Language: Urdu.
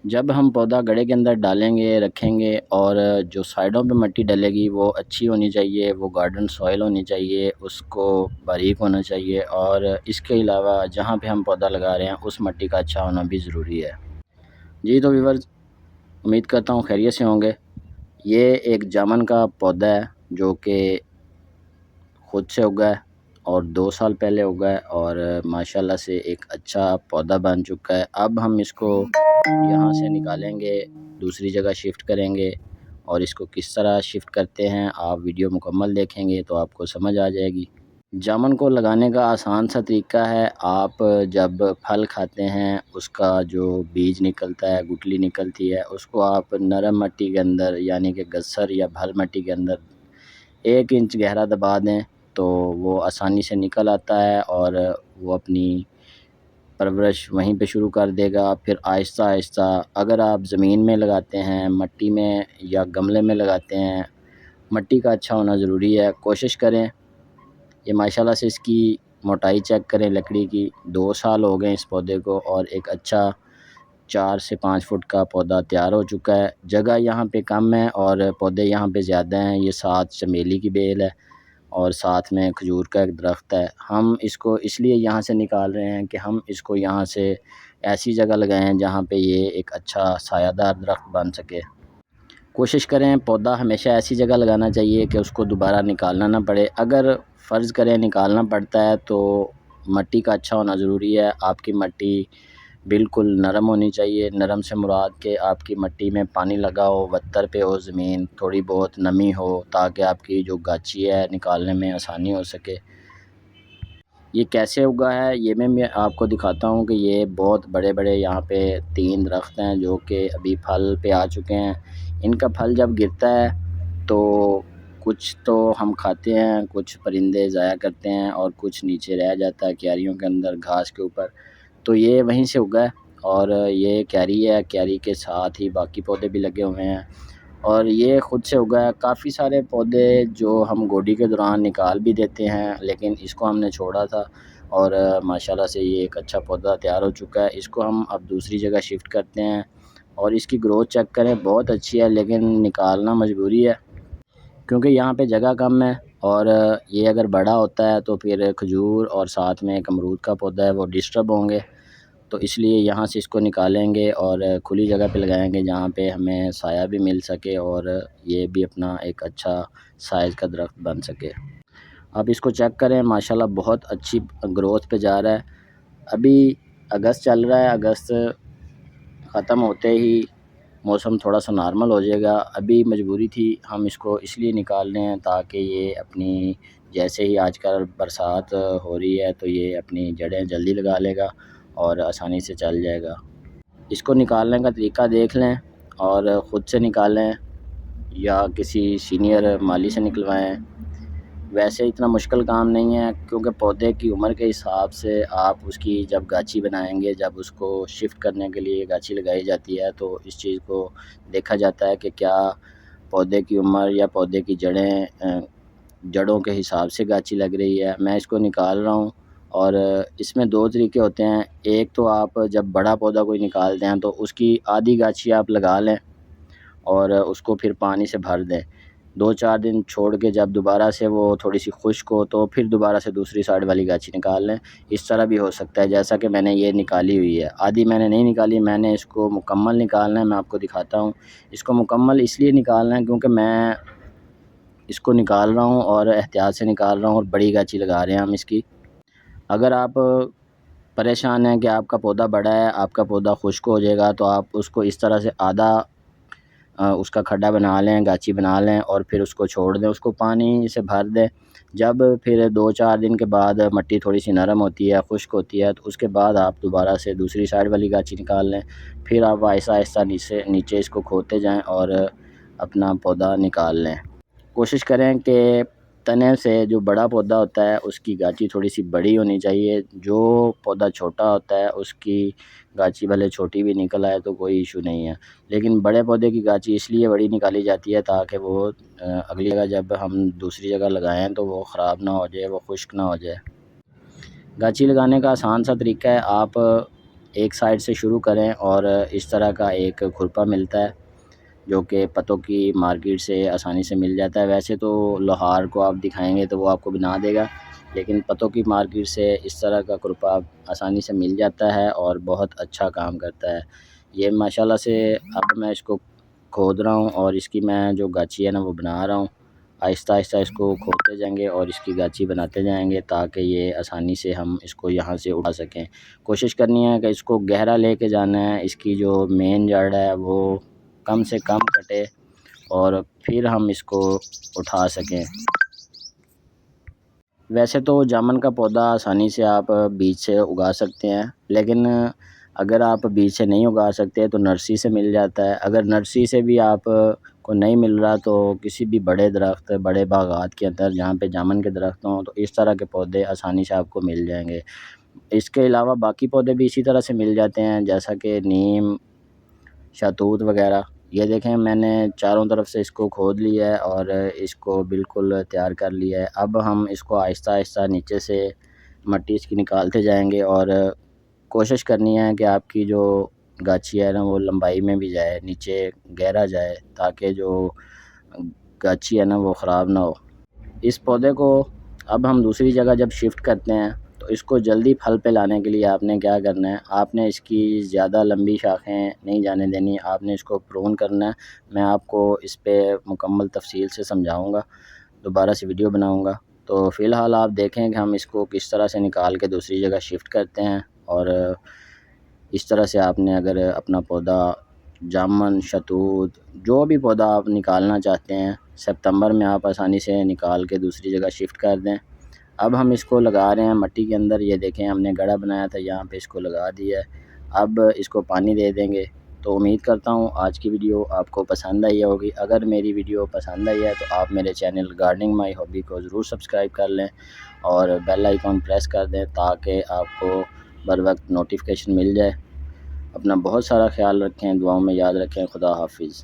جب ہم پودا گڑھے کے اندر ڈالیں گے رکھیں گے، اور جو سائڈوں پہ مٹی ڈلے گی وہ اچھی ہونی چاہیے، وہ گارڈن سوئل ہونی چاہیے، اس کو باریک ہونا چاہیے، اور اس کے علاوہ جہاں پہ ہم پودا لگا رہے ہیں اس مٹی کا اچھا ہونا بھی ضروری ہے۔ جی تو ویورز، امید کرتا ہوں خیریت سے ہوں گے۔ یہ ایک جامن کا پودا ہے جو کہ خود سے اگا ہے اور 2 سال پہلے اگا ہے، اور ماشاءاللہ سے ایک اچھا پودا بن چکا ہے۔ اب ہم اس کو یہاں سے نکالیں گے، دوسری جگہ شفٹ کریں گے، اور اس کو کس طرح شفٹ کرتے ہیں آپ ویڈیو مکمل دیکھیں گے تو آپ کو سمجھ آ جائے گی۔ جامن کو لگانے کا آسان سا طریقہ ہے، آپ جب پھل کھاتے ہیں اس کا جو بیج نکلتا ہے، گٹلی نکلتی ہے، اس کو آپ نرم مٹی کے اندر یعنی کہ گسر یا بھل مٹی کے اندر 1 انچ گہرا دبا دیں تو وہ آسانی سے نکل آتا ہے، اور وہ اپنی پرورش وہیں پہ شروع کر دے گا۔ پھر آہستہ آہستہ اگر آپ زمین میں لگاتے ہیں، مٹی میں یا گملے میں لگاتے ہیں، مٹی کا اچھا ہونا ضروری ہے۔ کوشش کریں، یہ ماشاءاللہ سے اس کی موٹائی چیک کریں لکڑی کی، 2 سال ہو گئے اس پودے کو، اور ایک اچھا 4 سے 5 فٹ کا پودا تیار ہو چکا ہے۔ جگہ یہاں پہ کم ہے اور پودے یہاں پہ زیادہ ہیں۔ یہ 7 چمیلی کی بیل ہے اور ساتھ میں کھجور کا ایک درخت ہے۔ ہم اس کو اس لیے یہاں سے نکال رہے ہیں کہ ہم اس کو یہاں سے ایسی جگہ لگائیں جہاں پہ یہ ایک اچھا سایہ دار درخت بن سکے۔ کوشش کریں پودا ہمیشہ ایسی جگہ لگانا چاہیے کہ اس کو دوبارہ نکالنا نہ پڑے۔ اگر فرض کریں نکالنا پڑتا ہے تو مٹی کا اچھا ہونا ضروری ہے۔ آپ کی مٹی بالکل نرم ہونی چاہیے۔ نرم سے مراد کہ آپ کی مٹی میں پانی لگا ہو، وتر پہ ہو زمین، تھوڑی بہت نمی ہو، تاکہ آپ کی جو گاچی ہے نکالنے میں آسانی ہو سکے۔ یہ کیسے اگا ہے یہ میں آپ کو دکھاتا ہوں کہ یہ بہت بڑے بڑے یہاں پہ 3 درخت ہیں جو کہ ابھی پھل پہ آ چکے ہیں۔ ان کا پھل جب گرتا ہے تو کچھ تو ہم کھاتے ہیں، کچھ پرندے ضائع کرتے ہیں، اور کچھ نیچے رہ جاتا ہے کیاریوں کے اندر گھاس کے اوپر۔ تو یہ وہیں سے اگا ہے، اور یہ کیاری ہے، کیاری کے ساتھ ہی باقی پودے بھی لگے ہوئے ہیں، اور یہ خود سے اگا ہے۔ کافی سارے پودے جو ہم گوڈی کے دوران نکال بھی دیتے ہیں، لیکن اس کو ہم نے چھوڑا تھا، اور ماشاءاللہ سے یہ ایک اچھا پودا تیار ہو چکا ہے۔ اس کو ہم اب دوسری جگہ شفٹ کرتے ہیں، اور اس کی گروتھ چیک کریں، بہت اچھی ہے، لیکن نکالنا مجبوری ہے کیونکہ یہاں پہ جگہ کم ہے، اور یہ اگر بڑا ہوتا ہے تو پھر کھجور اور ساتھ میں ایک امرود کا پودا ہے وہ ڈسٹرب ہوں گے، تو اس لیے یہاں سے اس کو نکالیں گے اور کھلی جگہ پہ لگائیں گے جہاں پہ ہمیں سایہ بھی مل سکے اور یہ بھی اپنا ایک اچھا سائز کا درخت بن سکے۔ آپ اس کو چیک کریں، ماشاءاللہ بہت اچھی گروتھ پہ جا رہا ہے۔ ابھی اگست چل رہا ہے، اگست ختم ہوتے ہی موسم تھوڑا سا نارمل ہو جائے گا۔ ابھی مجبوری تھی، ہم اس کو اس لیے نکال رہے ہیں تاکہ یہ اپنی جیسے ہی آج کل برسات ہو رہی ہے تو یہ اپنی جڑیں جلدی لگا لے گا اور آسانی سے چل جائے گا۔ اس کو نکالنے کا طریقہ دیکھ لیں اور خود سے نکالیں یا کسی سینئر مالی سے نکلوائیں۔ ویسے اتنا مشکل کام نہیں ہے کیونکہ پودے کی عمر کے حساب سے آپ اس کی جب گاچی بنائیں گے، جب اس کو شفٹ کرنے کے لیے گاچی لگائی جاتی ہے تو اس چیز کو دیکھا جاتا ہے کہ کیا پودے کی عمر یا پودے کی جڑوں کے حساب سے گاچی لگ رہی ہے۔ میں اس کو نکال رہا ہوں، اور اس میں 2 طریقے ہوتے ہیں۔ ایک تو آپ جب بڑا پودا کوئی نکالتے ہیں تو اس کی آدھی گاچی آپ لگا لیں اور اس کو پھر پانی سے بھر دیں، 2-4 دن چھوڑ کے جب دوبارہ سے وہ تھوڑی سی خشک ہو تو پھر دوبارہ سے دوسری سائڈ والی گاچی نکال لیں۔ اس طرح بھی ہو سکتا ہے، جیسا کہ میں نے یہ نکالی ہوئی ہے۔ آدھی میں نے نہیں نکالی، میں نے اس کو مکمل نکالنا ہے، میں آپ کو دکھاتا ہوں۔ اس کو مکمل اس لیے نکالنا ہے کیونکہ میں اس کو نکال رہا ہوں اور احتیاط سے نکال رہا ہوں، اور بڑی گاچی لگا رہے ہیں ہم اس کی۔ اگر آپ پریشان ہیں کہ آپ کا پودا بڑا ہے، آپ کا پودا خشک ہو جائے گا، تو آپ اس کو اس طرح سے آدھا اس کا کھڈا بنا لیں، گاچی بنا لیں، اور پھر اس کو چھوڑ دیں، اس کو پانی سے بھر دیں۔ جب پھر 2-4 دن کے بعد مٹی تھوڑی سی نرم ہوتی ہے، خشک ہوتی ہے، تو اس کے بعد آپ دوبارہ سے دوسری سائڈ والی گاچی نکال لیں۔ پھر آپ آہستہ آہستہ نیچے اس کو کھودتے جائیں اور اپنا پودا نکال لیں۔ کوشش کریں کہ تنے سے جو بڑا پودا ہوتا ہے اس کی گاچی تھوڑی سی بڑی ہونی چاہیے، جو پودا چھوٹا ہوتا ہے اس کی گاچی بھلے چھوٹی بھی نکل آئے تو کوئی ایشو نہیں ہے، لیکن بڑے پودے کی گاچی اس لیے بڑی نکالی جاتی ہے تاکہ وہ اگلی جگہ جب ہم دوسری جگہ لگائیں تو وہ خراب نہ ہو جائے، وہ خشک نہ ہو جائے۔ گاچی لگانے کا آسان سا طریقہ ہے، آپ ایک سائڈ سے شروع کریں اور اس طرح کا ایک کھرپا ملتا ہے جو کہ پتوں کی مارکیٹ سے آسانی سے مل جاتا ہے۔ ویسے تو لوہار کو آپ دکھائیں گے تو وہ آپ کو بنا دے گا، لیکن پتوں کی مارکیٹ سے اس طرح کا کھرپا آسانی سے مل جاتا ہے اور بہت اچھا کام کرتا ہے۔ یہ ماشاءاللہ سے اب میں اس کو کھود رہا ہوں اور اس کی میں جو گاچی ہے نا وہ بنا رہا ہوں۔ آہستہ آہستہ اس کو کھودتے جائیں گے اور اس کی گاچی بناتے جائیں گے تاکہ یہ آسانی سے ہم اس کو یہاں سے اٹھا سکیں۔ کوشش کرنی ہے کہ اس کو گہرا لے کے جانا ہے، اس کی جو مین جڑ ہے وہ کم سے کم کٹے اور پھر ہم اس کو اٹھا سکیں۔ ویسے تو جامن کا پودا آسانی سے آپ بیج سے اگا سکتے ہیں، لیکن اگر آپ بیج سے نہیں اگا سکتے تو نرسری سے مل جاتا ہے۔ اگر نرسری سے بھی آپ کو نہیں مل رہا تو کسی بھی بڑے درخت، بڑے باغات کے اندر جہاں پہ جامن کے درخت ہوں تو اس طرح کے پودے آسانی سے آپ کو مل جائیں گے۔ اس کے علاوہ باقی پودے بھی اسی طرح سے مل جاتے ہیں، جیسا کہ نیم، شہتوت وغیرہ۔ یہ دیکھیں میں نے چاروں طرف سے اس کو کھود لیا ہے اور اس کو بالکل تیار کر لیا ہے۔ اب ہم اس کو آہستہ آہستہ نیچے سے مٹی اس کی نکالتے جائیں گے اور کوشش کرنی ہے کہ آپ کی جو گاچی ہے نا وہ لمبائی میں بھی جائے، نیچے گہرا جائے تاکہ جو گاچی ہے نا وہ خراب نہ ہو۔ اس پودے کو اب ہم دوسری جگہ جب شفٹ کرتے ہیں تو اس کو جلدی پھل پہ لانے کے لیے آپ نے کیا کرنا ہے، آپ نے اس کی زیادہ لمبی شاخیں نہیں جانے دینی، آپ نے اس کو پرون کرنا ہے۔ میں آپ کو اس پہ مکمل تفصیل سے سمجھاؤں گا، دوبارہ سے ویڈیو بناؤں گا۔ تو فی الحال آپ دیکھیں کہ ہم اس کو کس طرح سے نکال کے دوسری جگہ شفٹ کرتے ہیں، اور اس طرح سے آپ نے اگر اپنا پودا جامن، شہتوت، جو بھی پودا آپ نکالنا چاہتے ہیں ستمبر میں آپ آسانی سے نکال کے دوسری جگہ شفٹ کر دیں۔ اب ہم اس کو لگا رہے ہیں مٹی کے اندر، یہ دیکھیں ہم نے گڑھا بنایا تھا یہاں پہ اس کو لگا دیا ہے۔ اب اس کو پانی دے دیں گے۔ تو امید کرتا ہوں آج کی ویڈیو آپ کو پسند آئی ہوگی۔ اگر میری ویڈیو پسند آئی ہے تو آپ میرے چینل گارڈننگ مائی ہابی کو ضرور سبسکرائب کر لیں اور بیل آئیکن پریس کر دیں تاکہ آپ کو بر وقت نوٹیفیکیشن مل جائے۔ اپنا بہت سارا خیال رکھیں، دعاؤں میں یاد رکھیں۔ خدا حافظ۔